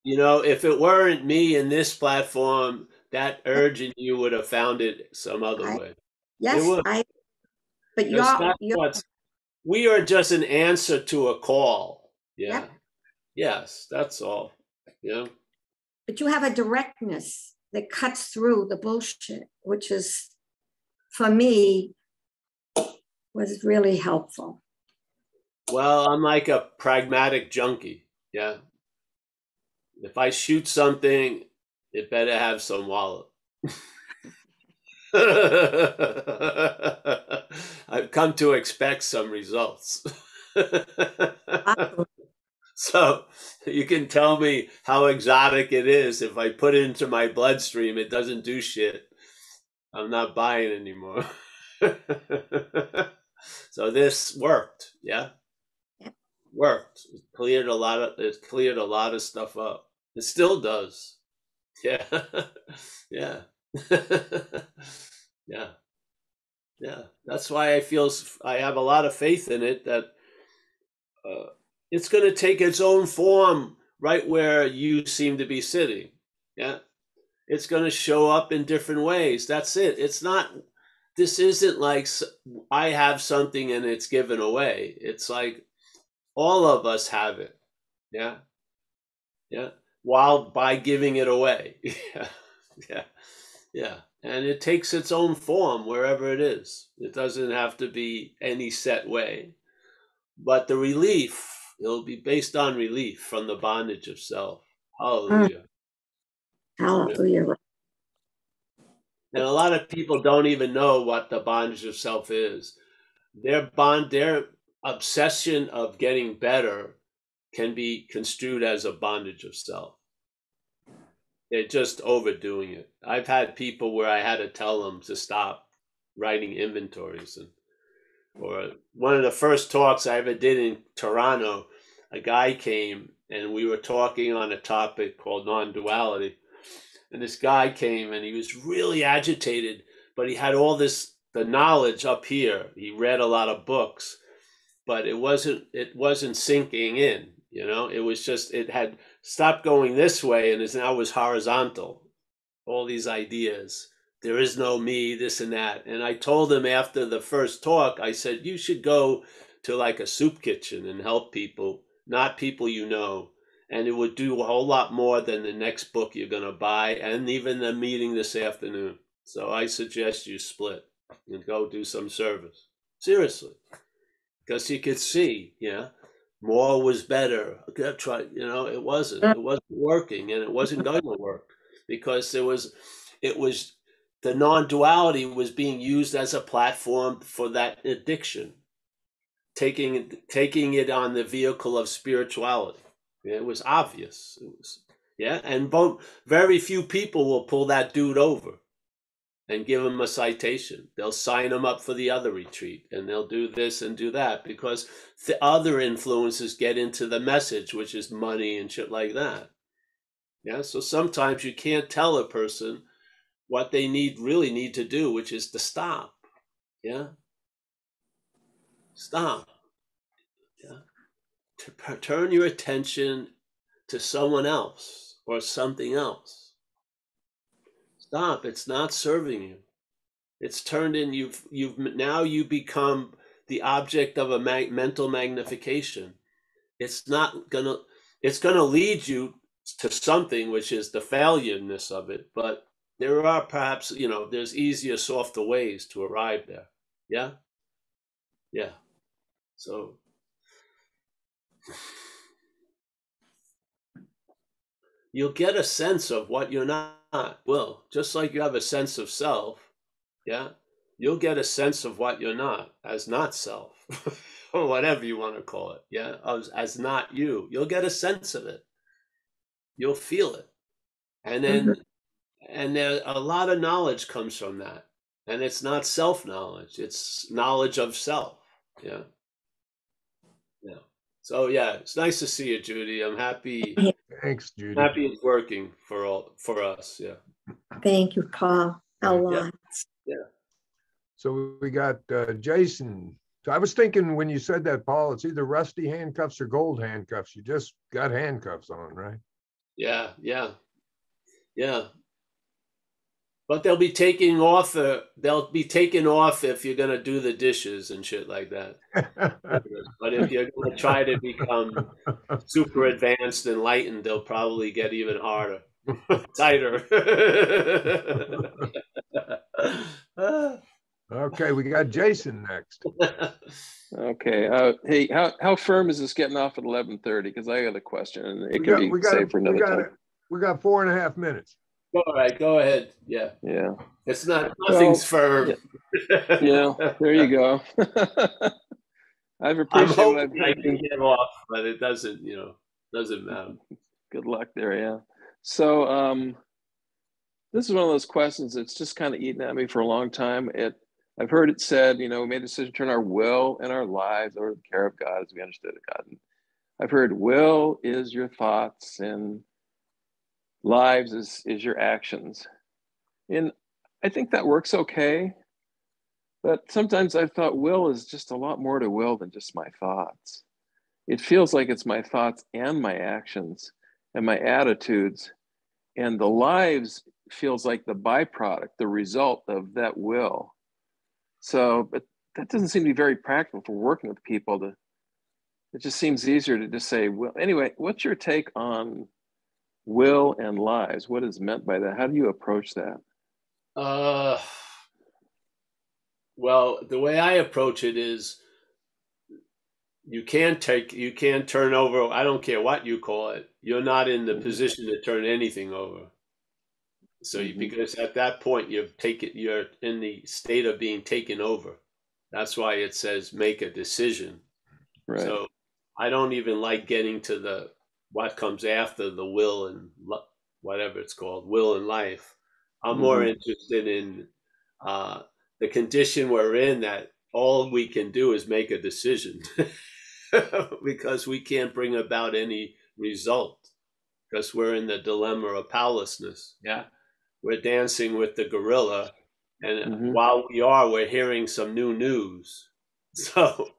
If it weren't me in this platform, that urge in you would have found it some other way. Yes, we are just an answer to a call. Yeah. Yep. Yes, that's all. Yeah. But you have a directness that cuts through the bullshit, which is, for me, was really helpful. Well, I'm like a pragmatic junkie. Yeah. If I shoot something, it better have some wallet. I've come to expect some results. So you can tell me how exotic it is. If I put it into my bloodstream, it doesn't do shit. I'm not buying anymore. So this worked. Yeah. Worked. It cleared a lot of stuff up. It still does. Yeah. Yeah. Yeah. Yeah. That's why I have a lot of faith in it that it's going to take its own form right where you seem to be sitting. Yeah. It's going to show up in different ways. That's it. This isn't like I have something and it's given away. It's like all of us have it. Yeah. Yeah. While by giving it away. Yeah. Yeah. Yeah. And it takes its own form wherever it is. It doesn't have to be any set way. But the relief, it'll be based on relief from the bondage of self. Hallelujah. Hallelujah. Yeah. And a lot of people don't even know what the bondage of self is. Their obsession of getting better can be construed as a bondage of self. They're just overdoing it. I've had people where I had to tell them to stop writing inventories. Or one of the first talks I ever did in Toronto, a guy came and we were talking on a topic called non-duality. And this guy came and he was really agitated, but he had all the knowledge up here. He read a lot of books, but it wasn't sinking in, you know. It was just, it had stopped going this way and now was horizontal. All these ideas. There is no me, this and that. And I told him after the first talk, I said, you should go to like a soup kitchen and help people, not people you know. And it would do a whole lot more than the next book you're going to buy and even the meeting this afternoon. So I suggest you split and go do some service. Seriously. Because you could see, yeah, more was better. It wasn't working and it wasn't going to work because it was the non-duality was being used as a platform for that addiction, taking it on the vehicle of spirituality. It was obvious. And very few people will pull that dude over and give him a citation. They'll sign him up for the other retreat and they'll do this and do that because the other influences get into the message, which is money and shit like that. Yeah. So sometimes you can't tell a person what they really need to do, which is to stop. Yeah. Stop. Yeah. To turn your attention to someone else or something else. Stop. It's not serving you. It's turned in. You become the object of a mental magnification. It's gonna lead you to something, which is the failureness of it. But there are perhaps, there's easier, softer ways to arrive there. Yeah. Yeah. So you'll get a sense of what you're not. Well, just like you have a sense of self, yeah, you'll get a sense of what you're not as not self, or whatever you want to call it, yeah, as not you. You'll get a sense of it. You'll feel it. And then, and there, a lot of knowledge comes from that. And it's not self-knowledge, it's knowledge of self, yeah. Yeah. So yeah, it's nice to see you, Judy. I'm happy. Thanks, Judy. Happy it's working for us. Yeah. Thank you, Paul. A lot. Yeah. So we got Jason. So I was thinking when you said that, Paul, it's either rusty handcuffs or gold handcuffs. You just got handcuffs on, right? Yeah. Yeah. Yeah. But they'll be taken off. They'll be taken off if you're gonna do the dishes and shit like that. But if you're gonna try to become super advanced, enlightened, they'll probably get even harder, tighter. Okay, we got Jason next. Okay. Hey, how firm is this getting off at 11:30? Because I got a question, and it can be saved for another time. We got 4.5 minutes. All right, go ahead. Yeah. Yeah. It's nothing's firm. Yeah, there you go. I've appreciated. I'm hoping I can get off, but it doesn't. Doesn't matter. Good luck there. Yeah. So, this is one of those questions that's just kind of eaten at me for a long time. I've heard it said, we made a decision to turn our will and our lives over to the care of God as we understood it, God. And I've heard will is your thoughts and lives is your actions. And I think that works okay. But sometimes I've thought will is just a lot more to will than just my thoughts. It feels like it's my thoughts and my actions and my attitudes. And the lives feels like the byproduct, the result of that will. So, but that doesn't seem to be very practical for working with people. It just seems easier to just say, well, anyway, what's your take on will and lives? What is meant by that? How do you approach that? Well, the way I approach it is you can't turn over, I don't care what you call it. You're not in the position to turn anything over. So because at that point you're in the state of being taken over. That's why it says make a decision. Right. So I don't even like getting to what comes after the will and whatever it's called, will and life. I'm more interested in the condition we're in, that all we can do is make a decision because we can't bring about any result because we're in the dilemma of powerlessness. Yeah. We're dancing with the gorilla, and while we're hearing some new news. So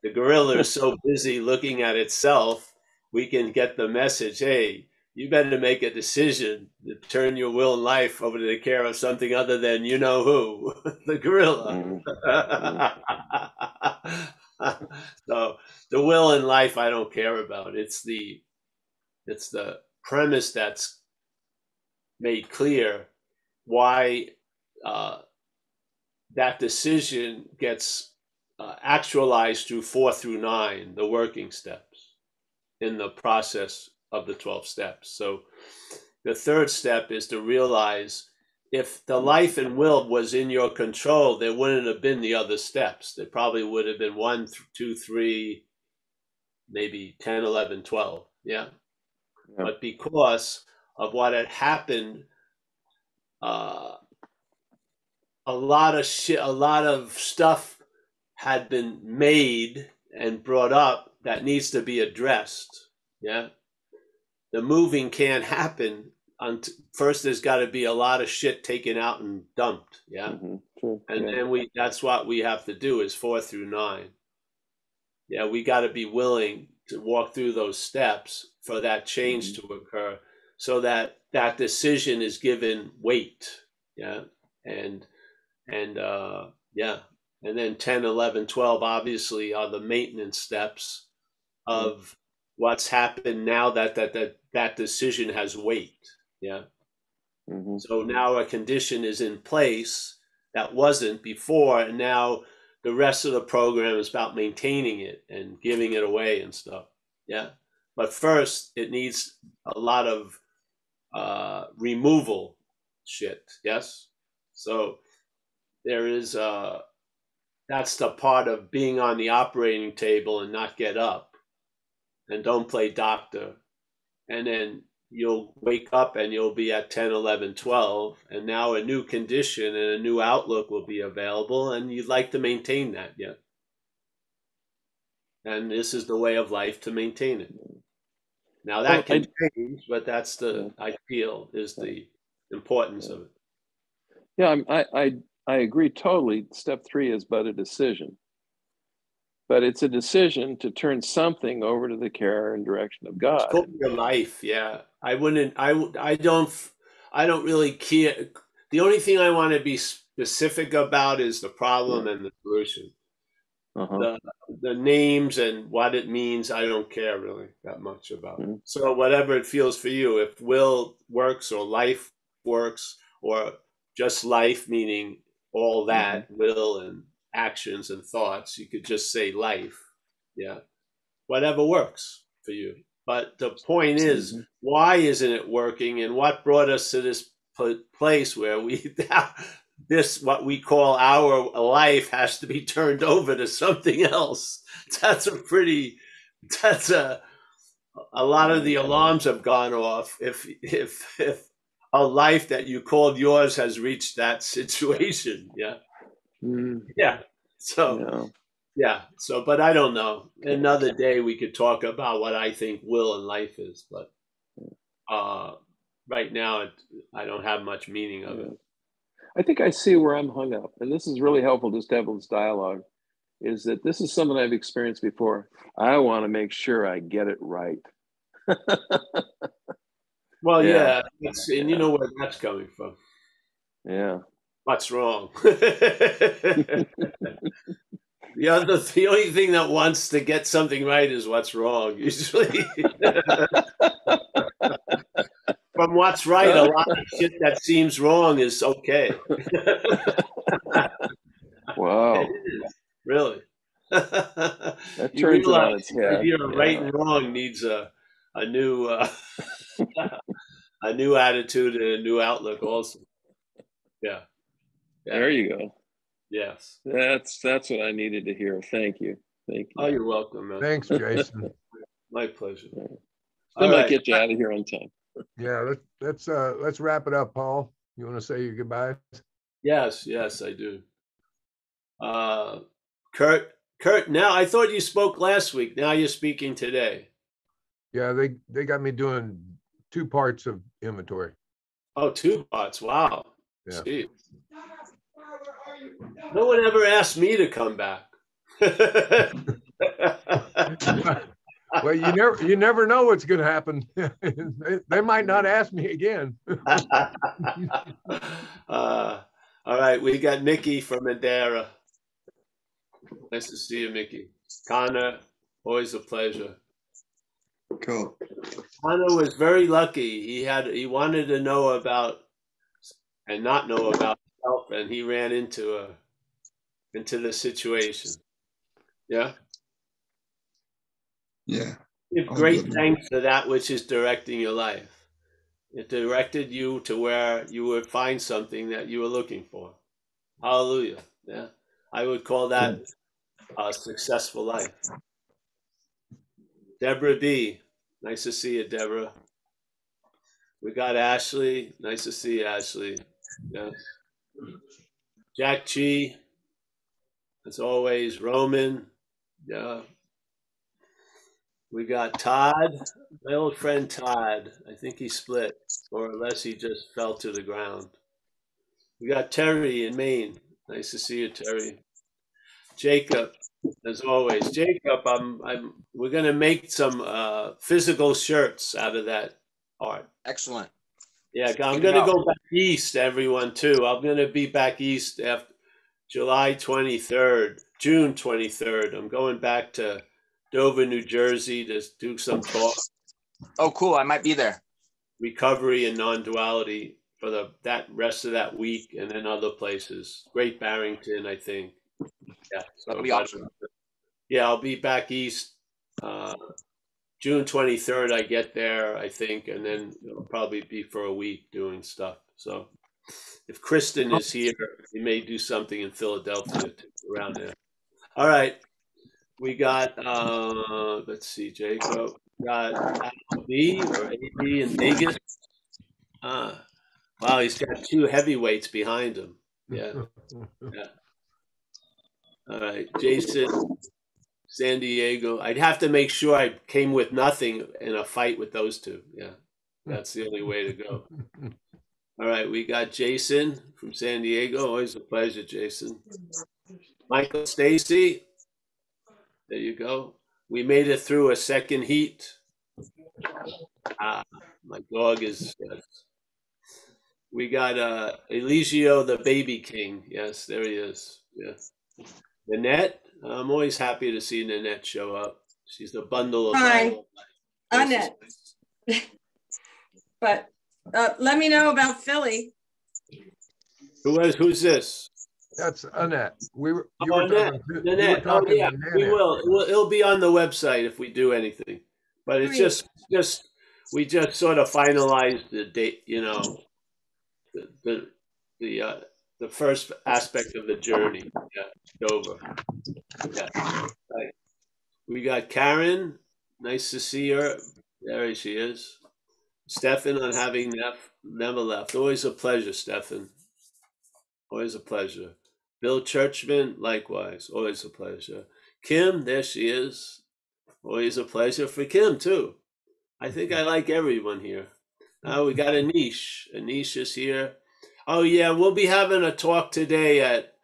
the gorilla is so busy looking at itself, we can get the message, hey, you better make a decision to turn your will and life over to the care of something other than you know who, the gorilla. So the will and life I don't care about. It's the premise that's made clear why that decision gets actualized through 4 through 9, the working steps in the process of the 12 steps. So the third step is to realize if the life and will was in your control, there wouldn't have been the other steps. There probably would have been 1, 2, 3, maybe 10, 11, 12. Yeah. But because of what had happened, a lot of stuff had been made and brought up that needs to be addressed. Yeah. The moving can't happen first. There's got to be a lot of shit taken out and dumped. Yeah. And then that's what we have to do is 4 through 9. Yeah. We got to be willing to walk through those steps for that change to occur so that that decision is given weight. Yeah. And then 10, 11, 12 obviously are the maintenance steps of what's happened now that decision has weight. Yeah. So now a condition is in place that wasn't before, and now the rest of the program is about maintaining it and giving it away and stuff. Yeah. But first it needs a lot of removal shit. Yes. So there is that's the part of being on the operating table and not get up and don't play doctor. And then you'll wake up and you'll be at 10, 11, 12. And now a new condition and a new outlook will be available. And you'd like to maintain that. Yeah. And this is the way of life to maintain it. Now that can change, but that's I feel is the importance of it. Yeah, I agree totally. Step 3 is but a decision. But it's a decision to turn something over to the care and direction of God. It's called your life, yeah. I don't really care. The only thing I want to be specific about is the problem and the solution. The names and what it means, I don't care really that much about. So whatever it feels for you, if will works or life works or just life, meaning all that will and actions and thoughts, you could just say life. Yeah. Whatever works for you. But the point is, why isn't it working, and what brought us to this place where what we call our life has to be turned over to something else? That's a lot of the alarms have gone off. If a life that you called yours has reached that situation. Yeah. Yeah. So, yeah. So, but I don't know. Another day we could talk about what I think will in life is, but right now I don't have much meaning of it. I think I see where I'm hung up, and this is really helpful just to have this dialogue, is that this is something I've experienced before. I want to make sure I get it right. Well, yeah, and you know where that's coming from. Yeah. What's wrong? The only thing that wants to get something right is what's wrong, usually. From what's right, a lot of shit that seems wrong is okay. Wow. It is, really. That You turns it on realize its the head. idea of right and wrong needs a new a new attitude and a new outlook also. Yeah. There you go. Yes. That's what I needed to hear. Thank you. Thank you. Oh, you're welcome, man. Thanks, Jason. My pleasure. Still might get you out of here on time. Yeah, let's wrap it up, Paul. You want to say your goodbyes? Yes, I do. Kurt, now I thought you spoke last week. Now you're speaking today. Yeah, they got me doing 2 parts of inventory. Oh, 2 parts. Wow. Yeah. Jeez. No one ever asked me to come back. Well, you never know what's going to happen. They might not ask me again. All right, we got Mickey from Madeira. Nice to see you, Mickey. Connor, always a pleasure. Cool. Connor was very lucky. He wanted to know about and not know about himself, and he ran into the situation. Yeah. Yeah. Give great thanks to that which is directing your life. It directed you to where you would find something that you were looking for. Hallelujah. Yeah. I would call that a successful life. Deborah B. Nice to see you, Deborah. We got Ashley. Nice to see you, Ashley. Yes. Jack Chi. As always, Roman. Yeah. We got Todd, my old friend Todd. I think he split, or unless he just fell to the ground. We got Terry in Maine. Nice to see you, Terry. Jacob, as always. Jacob, we're gonna make some physical shirts out of that art. Excellent. Yeah, I'm gonna go back east, everyone, too. I'm gonna be back east after July 23rd, June 23rd. I'm going back to Dover, New Jersey to do some talk. Oh, cool. I might be there. Recovery and non-duality for that rest of that week, and then other places. Great Barrington, I think. Yeah, so that'll be awesome. Yeah, I'll be back east. June 23rd, I get there, I think, and then it'll probably be for a week doing stuff. So if Kristen is here, we may do something in Philadelphia around there. All right. We got, let's see, Jacob. We got B or AB in Vegas. Wow, he's got 2 heavyweights behind him. Yeah. All right, Jason, San Diego. I'd have to make sure I came with nothing in a fight with those 2. Yeah, that's the only way to go. All right, we got Jason from San Diego. Always a pleasure, Jason. Michael Stacy. There you go. We made it through a second heat. My dog is. Yes. We got Eligio, the baby king. Yes, there he is. Yes. Nanette. I'm always happy to see Nanette show up. She's the bundle of. Hi, Annette. But let me know about Philly. Who's this? That's Annette. Annette. Oh yeah, we will. It'll be on the website if we do anything. But it's just we just sort of finalized the date. You know, the first aspect of the journey. Yeah, Dover. Yeah. Right. We got Karen. Nice to see her. There she is. Stefan on having never left. Always a pleasure, Stefan. Always a pleasure. Bill Churchman, likewise. Always a pleasure. Kim, there she is. Always a pleasure for Kim, too. I think I like everyone here. We got Anish. Anish is here. Oh, yeah, we'll be having a talk today at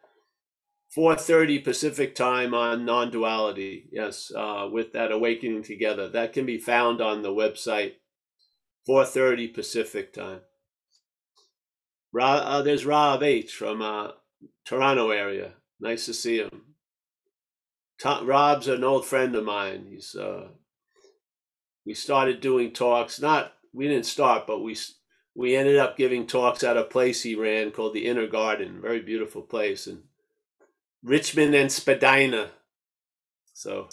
4:30 Pacific time on non-duality. Yes, with that Awakening Together. That can be found on the website, 4:30 Pacific time. There's Rob H. from Toronto area. Nice to see him. Rob's an old friend of mine. He's we started doing talks. We didn't start, but we ended up giving talks at a place he ran called the Inner Garden. Very beautiful place in Richmond and Spadina. So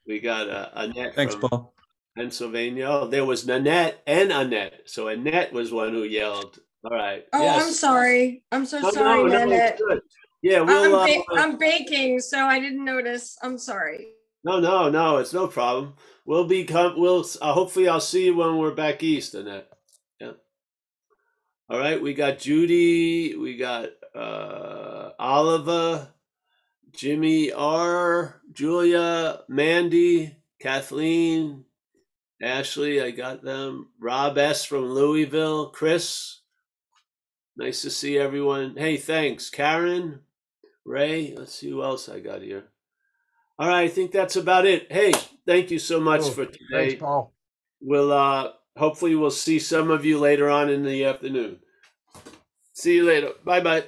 we got Annette Thanks, from Paul. Pennsylvania. Oh, there was Nanette and Annette. So Annette was one who yelled. All right. Oh, yes. I'm sorry. I'm so sorry, no, Nanette. it's good. Yeah, we'll. I'm baking, so I didn't notice. I'm sorry. No, it's no problem. Hopefully I'll see you when we're back east, Annette. Yeah. All right, we got Judy, we got Oliver, Jimmy R, Julia, Mandy, Kathleen, Ashley, I got them. Rob S from Louisville, Chris. Nice to see everyone. Hey, thanks. Karen, Ray, let's see who else I got here. All right, I think that's about it. Hey, thank you so much for today. Thanks, Paul. We'll hopefully we'll see some of you later on in the afternoon. See you later. Bye-bye.